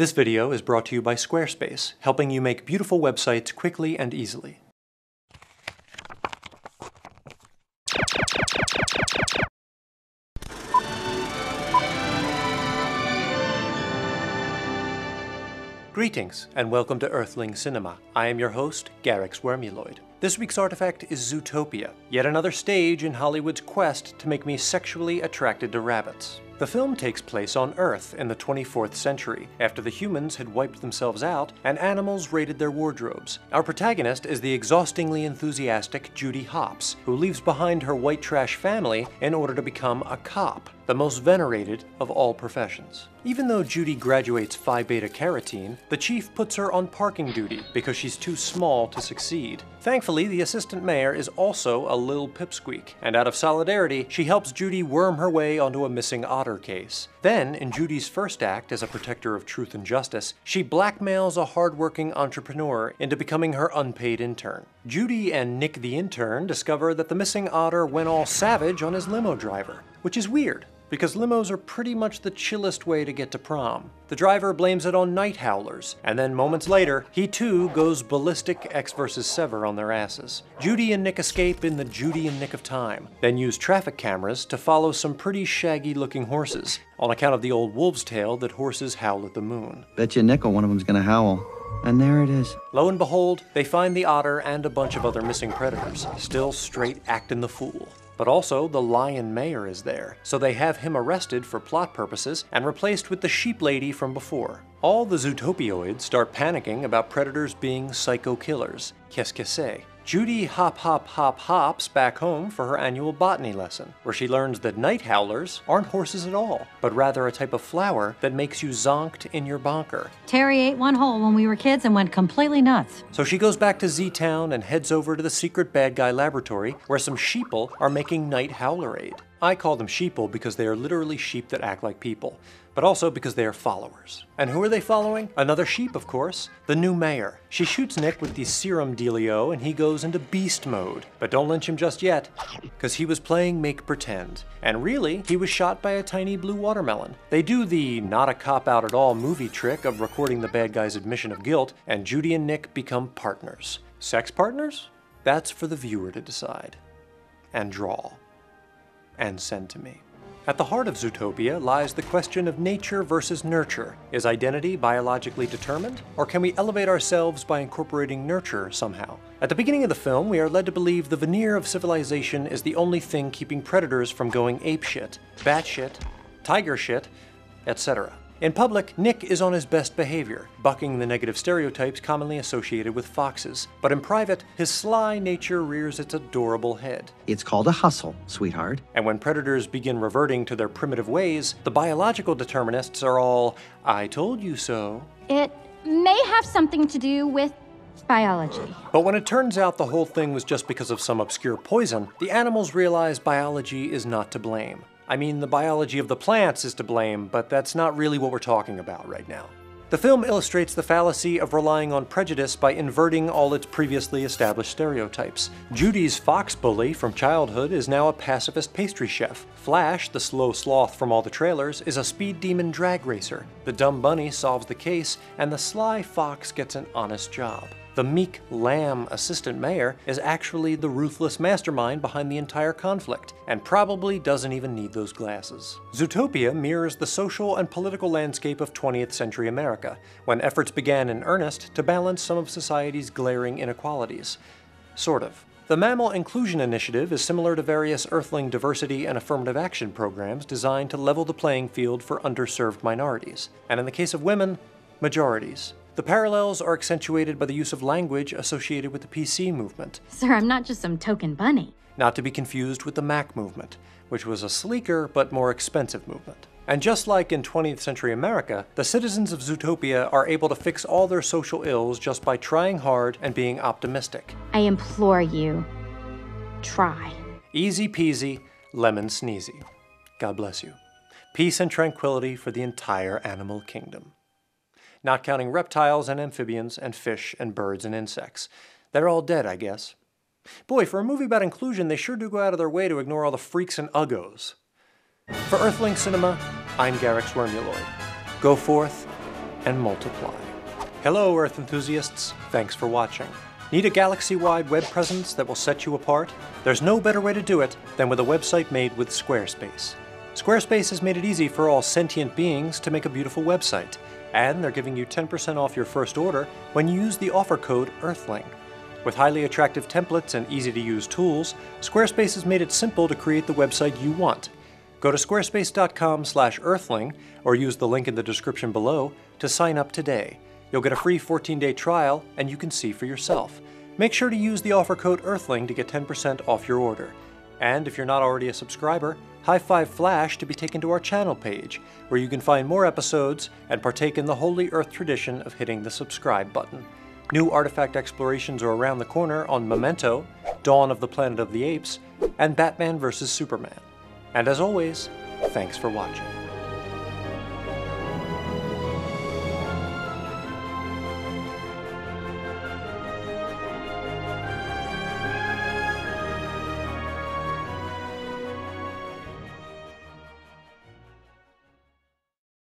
This video is brought to you by Squarespace, helping you make beautiful websites quickly and easily. Greetings, and welcome to Earthling Cinema. I am your host, Garyx Wormuloid. This week's artifact is Zootopia, yet another stage in Hollywood's quest to make me sexually attracted to rabbits. The film takes place on Earth in the 24th century, after the humans had wiped themselves out and animals raided their wardrobes. Our protagonist is the exhaustingly enthusiastic Judy Hopps, who leaves behind her white trash family in order to become a cop, the most venerated of all professions. Even though Judy graduates Phi Beta Carotene, the chief puts her on parking duty because she's too small to succeed. Thankfully, the assistant mayor is also a lil pipsqueak, and out of solidarity, she helps Judy worm her way onto a missing otter case. Then, in Judy's first act as a protector of truth and justice, she blackmails a hardworking entrepreneur into becoming her unpaid intern. Judy and Nick the intern discover that the missing otter went all savage on his limo driver, which is weird, because limos are pretty much the chillest way to get to prom. The driver blames it on night howlers, and then moments later, he too goes ballistic X versus Sever on their asses. Judy and Nick escape in the Judy and Nick of time, then use traffic cameras to follow some pretty shaggy looking horses, on account of the old wolf's tale that horses howl at the moon. Bet you nickel one of them's gonna howl. And there it is. Lo and behold, they find the otter and a bunch of other missing predators, still straight actin' the fool. But also, the lion mayor is there, so they have him arrested for plot purposes and replaced with the sheep lady from before. All the Zootopioids start panicking about predators being psycho killers. Qu'est-ce que c'est? Judy hops back home for her annual botany lesson, where she learns that night howlers aren't horses at all, but rather a type of flower that makes you zonked in your bonker. Terry ate one hole when we were kids and went completely nuts. So she goes back to Z-Town and heads over to the secret bad guy laboratory where some sheeple are making night howlerade. I call them sheeple because they are literally sheep that act like people, but also because they are followers. And who are they following? Another sheep, of course, the new mayor. She shoots Nick with the serum dealio and he goes into beast mode. But don't lynch him just yet, because he was playing make pretend. And really, he was shot by a tiny blue watermelon. They do the not a cop out at all movie trick of recording the bad guy's admission of guilt, and Judy and Nick become partners. Sex partners? That's for the viewer to decide. And draw. And send to me. At the heart of Zootopia lies the question of nature versus nurture. Is identity biologically determined, or can we elevate ourselves by incorporating nurture somehow? At the beginning of the film, we are led to believe the veneer of civilization is the only thing keeping predators from going apeshit, batshit, tiger shit, etc. In public, Nick is on his best behavior, bucking the negative stereotypes commonly associated with foxes. But in private, his sly nature rears its adorable head. It's called a hustle, sweetheart. And when predators begin reverting to their primitive ways, the biological determinists are all, "I told you so." It may have something to do with biology. But when it turns out the whole thing was just because of some obscure poison, the animals realize biology is not to blame. I mean, the biology of the plants is to blame, but that's not really what we're talking about right now. The film illustrates the fallacy of relying on prejudice by inverting all its previously established stereotypes. Judy's fox bully from childhood is now a pacifist pastry chef. Flash, the slow sloth from all the trailers, is a speed demon drag racer. The dumb bunny solves the case, and the sly fox gets an honest job. The meek lamb assistant mayor is actually the ruthless mastermind behind the entire conflict, and probably doesn't even need those glasses. Zootopia mirrors the social and political landscape of 20th century America, when efforts began in earnest to balance some of society's glaring inequalities. Sort of. The Mammal Inclusion Initiative is similar to various Earthling diversity and affirmative action programs designed to level the playing field for underserved minorities, and in the case of women, majorities. The parallels are accentuated by the use of language associated with the PC movement. Sir, I'm not just some token bunny. Not to be confused with the Mac movement, which was a sleeker but more expensive movement. And just like in 20th century America, the citizens of Zootopia are able to fix all their social ills just by trying hard and being optimistic. I implore you, try. Easy peasy, lemon sneezy. God bless you. Peace and tranquility for the entire animal kingdom. Not counting reptiles and amphibians and fish and birds and insects. They're all dead, I guess. Boy, for a movie about inclusion, they sure do go out of their way to ignore all the freaks and uggos. For Earthling Cinema, I'm Garyx Wormuloid. Go forth and multiply. Hello, Earth enthusiasts. Thanks for watching. Need a galaxy-wide web presence that will set you apart? There's no better way to do it than with a website made with Squarespace. Squarespace has made it easy for all sentient beings to make a beautiful website, and they're giving you 10% off your first order when you use the offer code Earthling. With highly attractive templates and easy-to-use tools, Squarespace has made it simple to create the website you want. Go to squarespace.com/earthling or use the link in the description below to sign up today. You'll get a free 14-day trial and you can see for yourself. Make sure to use the offer code Earthling to get 10% off your order. And if you're not already a subscriber, high five Flash to be taken to our channel page, where you can find more episodes and partake in the Holy Earth tradition of hitting the subscribe button. New artifact explorations are around the corner on Memento, Dawn of the Planet of the Apes, and Batman vs. Superman. And as always, thanks for watching.